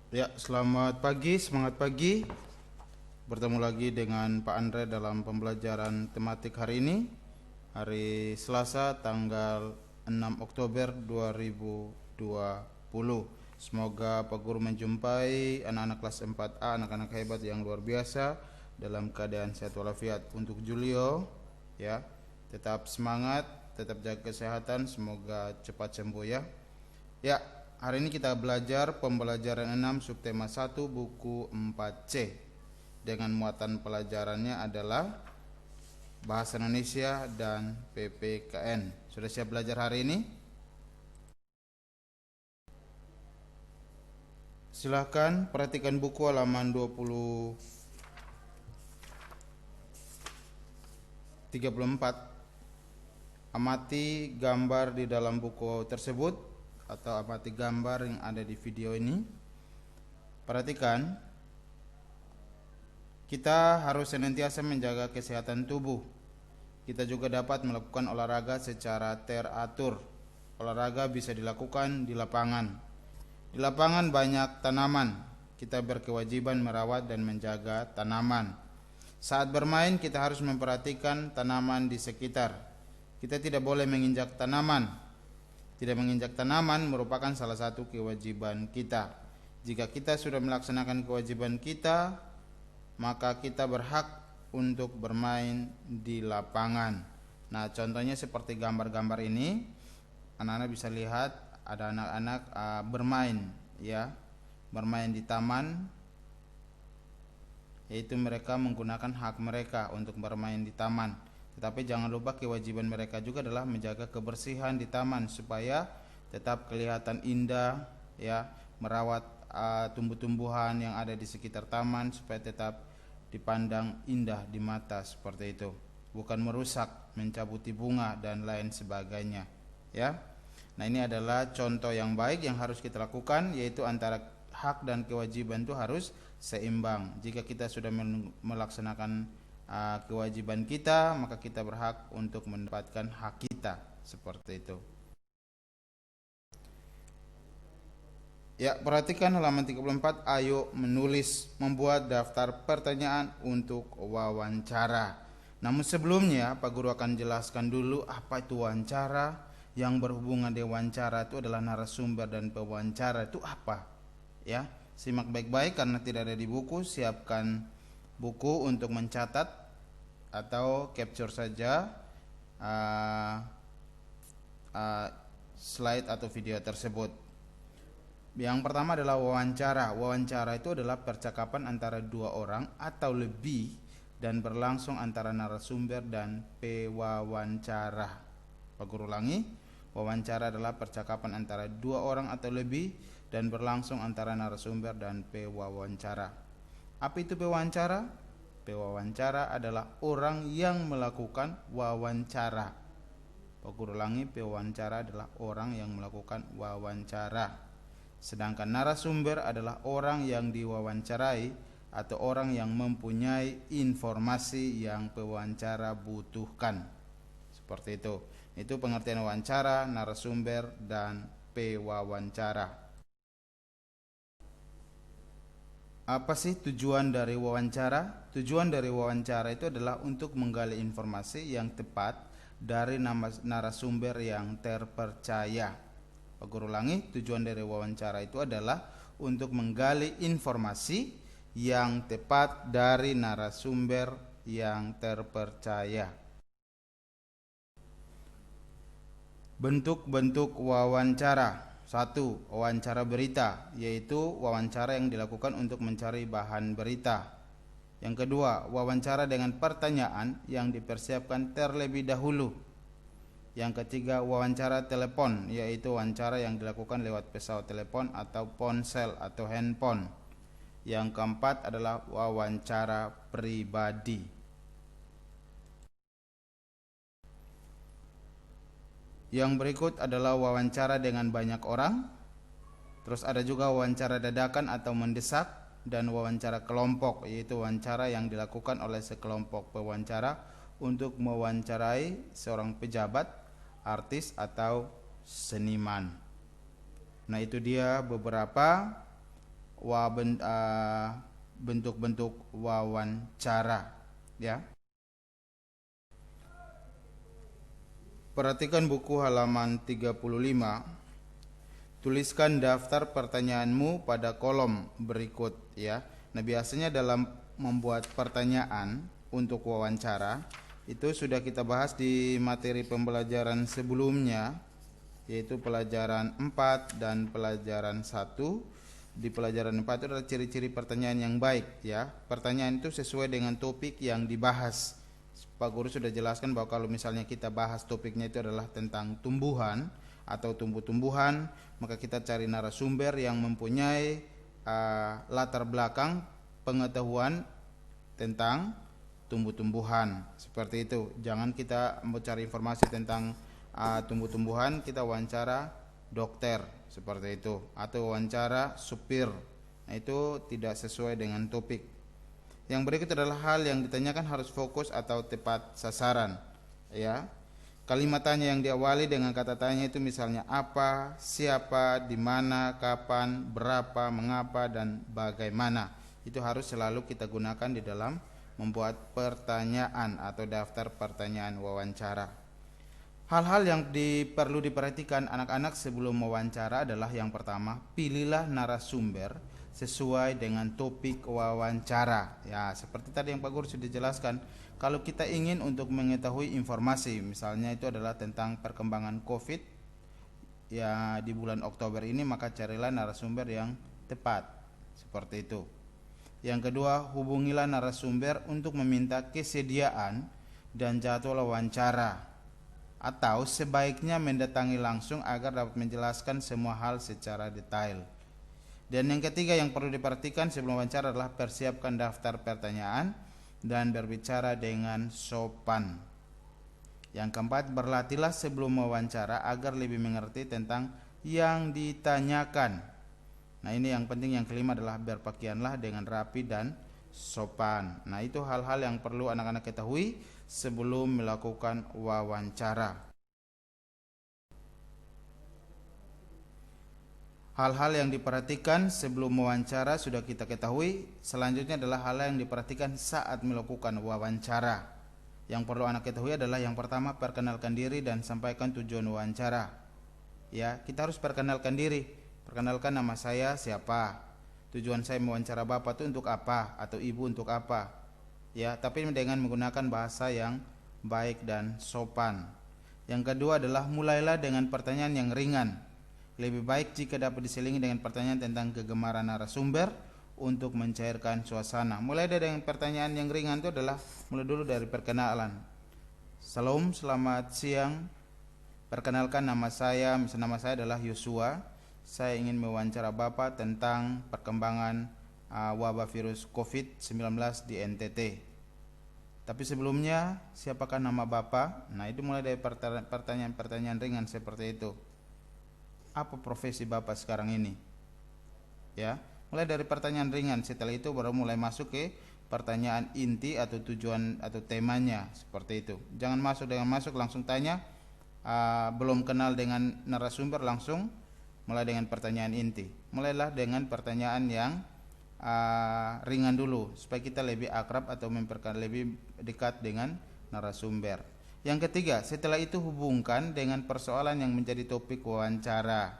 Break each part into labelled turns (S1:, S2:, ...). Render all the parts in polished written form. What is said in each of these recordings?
S1: Ya, selamat pagi, semangat pagi. Bertemu lagi dengan Pak Andre dalam pembelajaran tematik hari ini. Hari Selasa tanggal 6 Oktober 2020. Semoga Pak Guru menjumpai anak-anak kelas 4A, anak-anak hebat yang luar biasa dalam keadaan sehat walafiat. Untuk Julio, ya, tetap semangat, tetap jaga kesehatan, semoga cepat sembuh ya. Ya, hari ini kita belajar pembelajaran 6 subtema 1 buku 4C. Dengan muatan pelajarannya adalah Bahasa Indonesia dan PPKN. Sudah siap belajar hari ini? Silahkan perhatikan buku halaman 34. Amati gambar di dalam buku tersebut atau amati gambar yang ada di video ini. Perhatikan, kita harus senantiasa menjaga kesehatan tubuh. Kita juga dapat melakukan olahraga secara teratur. Olahraga bisa dilakukan di lapangan. Di lapangan banyak tanaman. Kita berkewajiban merawat dan menjaga tanaman. Saat bermain kita harus memperhatikan tanaman di sekitar. Kita tidak boleh menginjak tanaman. Tidak menginjak tanaman merupakan salah satu kewajiban kita. Jika kita sudah melaksanakan kewajiban kita, maka kita berhak untuk bermain di lapangan. Nah, contohnya seperti gambar-gambar ini, anak-anak bisa lihat ada anak-anak bermain, ya, bermain di taman, yaitu mereka menggunakan hak mereka untuk bermain di taman. Tetapi jangan lupa kewajiban mereka juga adalah menjaga kebersihan di taman supaya tetap kelihatan indah, ya, merawat tumbuh-tumbuhan yang ada di sekitar taman supaya tetap dipandang indah di mata seperti itu, bukan merusak, mencabuti bunga dan lain sebagainya, ya. Nah, ini adalah contoh yang baik yang harus kita lakukan, yaitu antara hak dan kewajiban itu harus seimbang. Jika kita sudah melaksanakan kewajiban kita, maka kita berhak untuk mendapatkan hak kita, seperti itu. Ya, perhatikan halaman 34. Ayo menulis, membuat daftar pertanyaan untuk wawancara. Namun sebelumnya Pak Guru akan jelaskan dulu apa itu wawancara. Yang berhubungan dengan wawancara itu adalah narasumber dan pewawancara itu apa, ya. Simak baik-baik karena tidak ada di buku. Siapkan buku untuk mencatat atau capture saja slide atau video tersebut. Yang pertama adalah wawancara. Wawancara itu adalah percakapan antara dua orang atau lebih dan berlangsung antara narasumber dan pewawancara. Pak Guru ulangi, wawancara adalah percakapan antara dua orang atau lebih dan berlangsung antara narasumber dan pewawancara. Apa itu pewawancara? Pewawancara adalah orang yang melakukan wawancara. Pak Guru ulangi, pewawancara adalah orang yang melakukan wawancara. Sedangkan narasumber adalah orang yang diwawancarai atau orang yang mempunyai informasi yang pewawancara butuhkan. Seperti itu. Itu pengertian wawancara, narasumber, dan pewawancara. Apa sih tujuan dari wawancara? Tujuan dari wawancara itu adalah untuk menggali informasi yang tepat dari narasumber yang terpercaya. Pak Guru ulangi, tujuan dari wawancara itu adalah untuk menggali informasi yang tepat dari narasumber yang terpercaya. Bentuk-bentuk wawancara. 1. Wawancara berita, yaitu wawancara yang dilakukan untuk mencari bahan berita. Yang kedua, wawancara dengan pertanyaan yang dipersiapkan terlebih dahulu. Yang ketiga, wawancara telepon, yaitu wawancara yang dilakukan lewat pesawat telepon atau ponsel atau handphone. Yang keempat adalah wawancara pribadi. Yang berikut adalah wawancara dengan banyak orang. Terus ada juga wawancara dadakan atau mendesak dan wawancara kelompok, yaitu wawancara yang dilakukan oleh sekelompok pewawancara untuk mewawancarai seorang pejabat, artis atau seniman. Nah, itu dia beberapa bentuk-bentuk wawancara, ya. Perhatikan buku halaman 35. Tuliskan daftar pertanyaanmu pada kolom berikut, ya. Nah, biasanya dalam membuat pertanyaan untuk wawancara itu sudah kita bahas di materi pembelajaran sebelumnya, yaitu pelajaran 4 dan pelajaran 1. Di pelajaran 4 itu adalah ciri-ciri pertanyaan yang baik, ya. Pertanyaan itu sesuai dengan topik yang dibahas. Pak Guru sudah jelaskan bahwa kalau misalnya kita bahas topiknya itu adalah tentang tumbuhan atau tumbuh-tumbuhan, maka kita cari narasumber yang mempunyai latar belakang pengetahuan tentang tumbuh-tumbuhan, seperti itu. Jangan kita mencari informasi tentang tumbuh-tumbuhan, kita wawancara dokter, seperti itu, atau wawancara supir. Nah, itu tidak sesuai dengan topik. Yang berikut adalah hal yang ditanyakan harus fokus atau tepat sasaran, ya. Kalimat tanya yang diawali dengan kata tanya itu misalnya apa, siapa, di mana, kapan, berapa, mengapa, dan bagaimana. Itu harus selalu kita gunakan di dalam membuat pertanyaan atau daftar pertanyaan wawancara. Hal-hal yang perlu diperhatikan anak-anak sebelum wawancara adalah yang pertama, pilihlah narasumber sesuai dengan topik wawancara. Ya, seperti tadi yang Pak Guru sudah jelaskan, kalau kita ingin untuk mengetahui informasi, misalnya itu adalah tentang perkembangan COVID ya di bulan Oktober ini, maka carilah narasumber yang tepat, seperti itu. Yang kedua, hubungilah narasumber untuk meminta kesediaan dan jadwal wawancara, atau sebaiknya mendatangi langsung agar dapat menjelaskan semua hal secara detail. Dan yang ketiga yang perlu diperhatikan sebelum wawancara adalah persiapkan daftar pertanyaan dan berbicara dengan sopan. Yang keempat, berlatihlah sebelum wawancara agar lebih mengerti tentang yang ditanyakan. Nah, ini yang penting. Yang kelima adalah berpakaianlah dengan rapi dan sopan. Nah, itu hal-hal yang perlu anak-anak ketahui sebelum melakukan wawancara. Hal-hal yang diperhatikan sebelum wawancara sudah kita ketahui. Selanjutnya adalah hal yang diperhatikan saat melakukan wawancara. Yang perlu anak ketahui adalah yang pertama, perkenalkan diri dan sampaikan tujuan wawancara. Ya, kita harus perkenalkan diri. Perkenalkan nama saya siapa. Tujuan saya mewawancara Bapak itu untuk apa atau Ibu untuk apa. Ya, tapi dengan menggunakan bahasa yang baik dan sopan. Yang kedua adalah mulailah dengan pertanyaan yang ringan. Lebih baik jika dapat diselingi dengan pertanyaan tentang kegemaran narasumber untuk mencairkan suasana. Mulai dengan pertanyaan yang ringan itu adalah mulai dulu dari perkenalan. Salam, selamat siang. Perkenalkan nama saya, misalnya nama saya adalah Yosua. Saya ingin mewawancara Bapak tentang perkembangan wabah virus COVID-19 di NTT. Tapi sebelumnya, siapakah nama Bapak? Nah, itu mulai dari pertanyaan-pertanyaan ringan seperti itu. Apa profesi Bapak sekarang ini? Ya, mulai dari pertanyaan ringan. Setelah itu baru mulai masuk ke pertanyaan inti atau tujuan atau temanya, seperti itu. Jangan masuk langsung tanya, belum kenal dengan narasumber langsung mulai dengan pertanyaan inti. Mulailah dengan pertanyaan yang ringan dulu supaya kita lebih akrab atau lebih dekat dengan narasumber. Yang ketiga, setelah itu hubungkan dengan persoalan yang menjadi topik wawancara.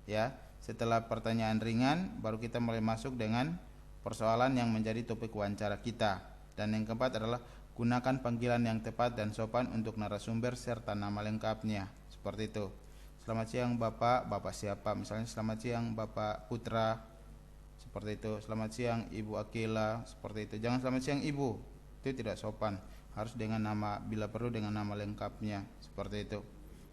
S1: Ya, setelah pertanyaan ringan, baru kita mulai masuk dengan persoalan yang menjadi topik wawancara kita. Dan yang keempat adalah gunakan panggilan yang tepat dan sopan untuk narasumber serta nama lengkapnya. Seperti itu. Selamat siang Bapak, Bapak siapa? Misalnya selamat siang Bapak Putra. Seperti itu. Selamat siang Ibu Akila. Seperti itu. Jangan selamat siang Ibu. Itu tidak sopan. Harus dengan nama, bila perlu dengan nama lengkapnya, seperti itu.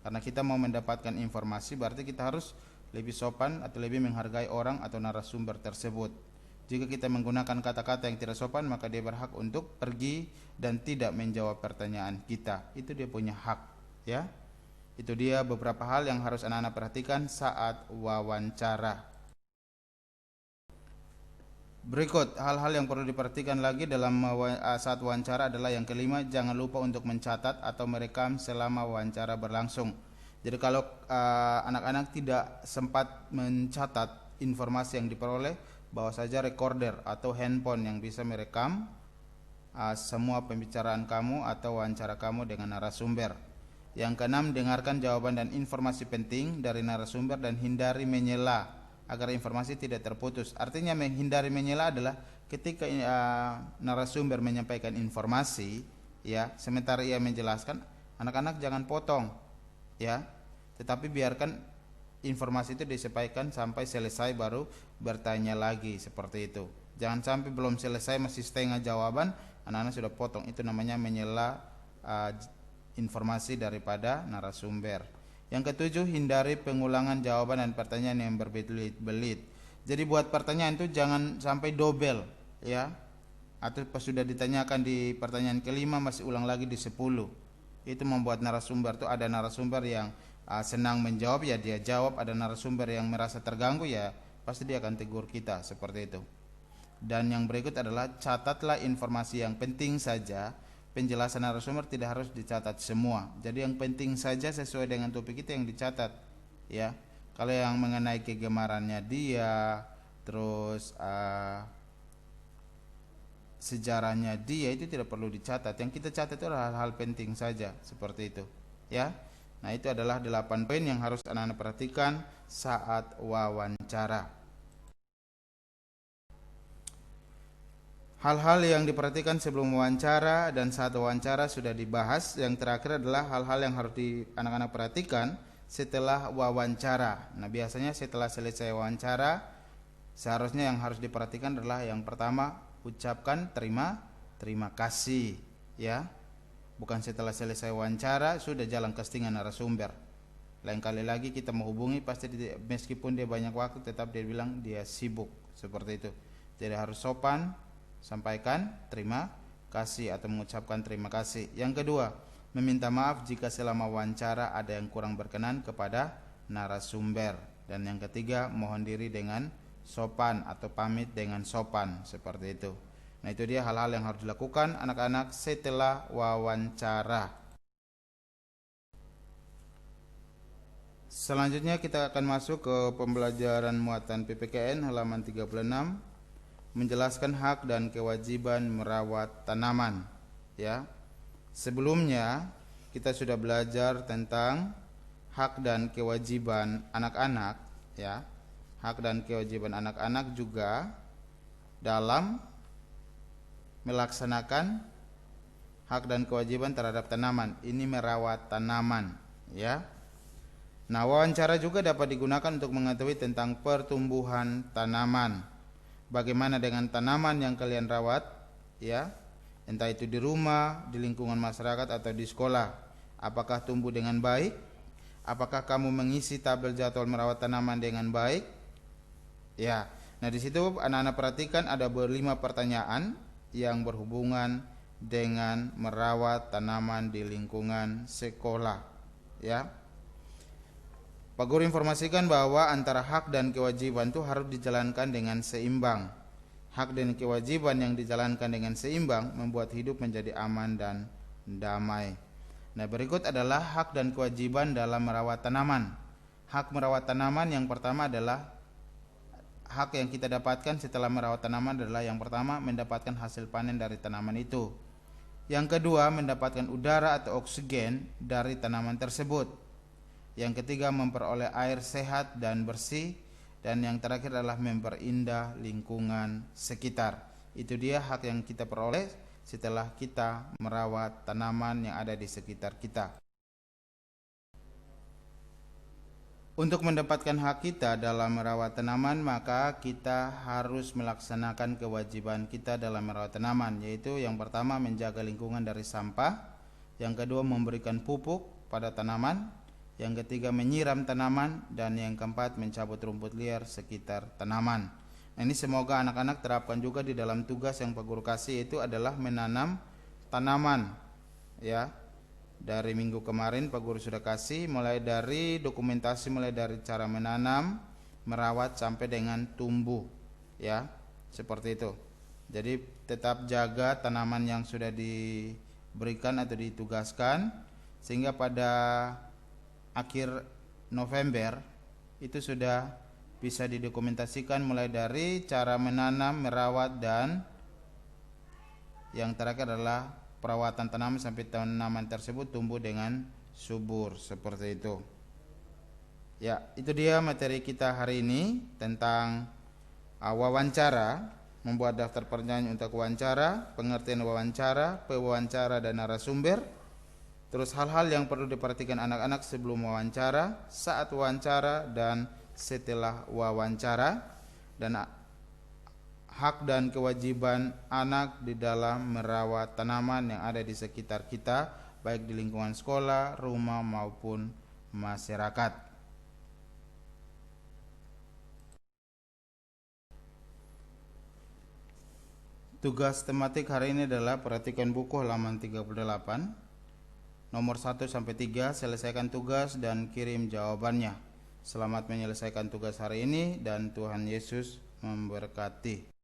S1: Karena kita mau mendapatkan informasi, berarti kita harus lebih sopan atau lebih menghargai orang atau narasumber tersebut. Jika kita menggunakan kata-kata yang tidak sopan, maka dia berhak untuk pergi dan tidak menjawab pertanyaan kita. Itu dia punya hak, ya. Itu dia beberapa hal yang harus anak-anak perhatikan saat wawancara. Berikut hal-hal yang perlu diperhatikan lagi dalam saat wawancara adalah yang kelima, jangan lupa untuk mencatat atau merekam selama wawancara berlangsung. Jadi kalau anak-anak tidak sempat mencatat informasi yang diperoleh, bawa saja recorder atau handphone yang bisa merekam semua pembicaraan kamu atau wawancara kamu dengan narasumber. Yang keenam, dengarkan jawaban dan informasi penting dari narasumber dan hindari menyela agar informasi tidak terputus. Artinya menghindari menyela adalah ketika narasumber menyampaikan informasi, ya, sementara ia menjelaskan, anak-anak jangan potong, ya, tetapi biarkan informasi itu disampaikan sampai selesai baru bertanya lagi, seperti itu. Jangan sampai belum selesai masih setengah jawaban, anak-anak sudah potong. Itu namanya menyela informasi daripada narasumber. Yang ketujuh, hindari pengulangan jawaban dan pertanyaan yang berbelit-belit. Jadi buat pertanyaan itu jangan sampai dobel, ya. Atau pas sudah ditanyakan di pertanyaan kelima masih ulang lagi di 10. Itu membuat narasumber itu, ada narasumber yang senang menjawab, ya dia jawab. Ada narasumber yang merasa terganggu, ya pasti dia akan tegur kita, seperti itu. Dan yang berikut adalah catatlah informasi yang penting saja. Penjelasan narasumber tidak harus dicatat semua. Jadi yang penting saja sesuai dengan topik kita yang dicatat, ya. Kalau yang mengenai kegemarannya dia, terus sejarahnya dia, itu tidak perlu dicatat. Yang kita catat itu adalah hal-hal penting saja, seperti itu, ya. Nah, itu adalah 8 poin yang harus anak-anak perhatikan saat wawancara. Hal-hal yang diperhatikan sebelum wawancara dan saat wawancara sudah dibahas. Yang terakhir adalah hal-hal yang harus anak-anak perhatikan setelah wawancara. Nah, biasanya setelah selesai wawancara, seharusnya yang harus diperhatikan adalah yang pertama, ucapkan terima kasih, ya. Bukan setelah selesai wawancara sudah jalan castingan narasumber. Lain kali lagi kita menghubungi pasti meskipun dia banyak waktu tetap dia bilang dia sibuk, seperti itu. Jadi harus sopan, sampaikan terima kasih atau mengucapkan terima kasih. Yang kedua, meminta maaf jika selama wawancara ada yang kurang berkenan kepada narasumber. Dan yang ketiga, mohon diri dengan sopan atau pamit dengan sopan, seperti itu. Nah, itu dia hal-hal yang harus dilakukan anak-anak setelah wawancara. Selanjutnya kita akan masuk ke pembelajaran muatan PPKN halaman 36, menjelaskan hak dan kewajiban merawat tanaman, ya. Sebelumnya kita sudah belajar tentang hak dan kewajiban anak-anak, ya. Hak dan kewajiban anak-anak juga dalam melaksanakan hak dan kewajiban terhadap tanaman. Ini merawat tanaman, ya. Nah, wawancara juga dapat digunakan untuk mengetahui tentang pertumbuhan tanaman. Bagaimana dengan tanaman yang kalian rawat, ya, entah itu di rumah, di lingkungan masyarakat atau di sekolah. Apakah tumbuh dengan baik? Apakah kamu mengisi tabel jadwal merawat tanaman dengan baik? Ya. Nah, di situ anak-anak perhatikan ada 5 pertanyaan yang berhubungan dengan merawat tanaman di lingkungan sekolah, ya. Pak Guru informasikan bahwa antara hak dan kewajiban itu harus dijalankan dengan seimbang. Hak dan kewajiban yang dijalankan dengan seimbang membuat hidup menjadi aman dan damai. Nah, berikut adalah hak dan kewajiban dalam merawat tanaman. Hak merawat tanaman yang pertama adalah hak yang kita dapatkan setelah merawat tanaman adalah yang pertama, mendapatkan hasil panen dari tanaman itu. Yang kedua, mendapatkan udara atau oksigen dari tanaman tersebut. Yang ketiga, memperoleh air sehat dan bersih. Dan yang terakhir adalah memperindah lingkungan sekitar. Itu dia hak yang kita peroleh setelah kita merawat tanaman yang ada di sekitar kita. Untuk mendapatkan hak kita dalam merawat tanaman, maka kita harus melaksanakan kewajiban kita dalam merawat tanaman, yaitu yang pertama, menjaga lingkungan dari sampah. Yang kedua, memberikan pupuk pada tanaman. Yang ketiga, menyiram tanaman. Dan yang keempat, mencabut rumput liar sekitar tanaman. Nah, ini semoga anak-anak terapkan juga di dalam tugas yang Pak Guru kasih, itu adalah menanam tanaman, ya. Dari minggu kemarin Pak Guru sudah kasih mulai dari dokumentasi, mulai dari cara menanam, merawat sampai dengan tumbuh, ya, seperti itu. Jadi tetap jaga tanaman yang sudah diberikan atau ditugaskan, sehingga pada akhir November itu sudah bisa didokumentasikan mulai dari cara menanam, merawat, dan yang terakhir adalah perawatan tanaman sampai tanaman tersebut tumbuh dengan subur, seperti itu. Ya, itu dia materi kita hari ini tentang wawancara, membuat daftar pertanyaan untuk wawancara, pengertian wawancara, pewawancara, dan narasumber. Terus hal-hal yang perlu diperhatikan anak-anak sebelum wawancara, saat wawancara, dan setelah wawancara, dan hak dan kewajiban anak di dalam merawat tanaman yang ada di sekitar kita, baik di lingkungan sekolah, rumah, maupun masyarakat. Tugas tematik hari ini adalah perhatikan buku halaman 38, nomor 1 sampai 3, selesaikan tugas dan kirim jawabannya. Selamat menyelesaikan tugas hari ini dan Tuhan Yesus memberkati.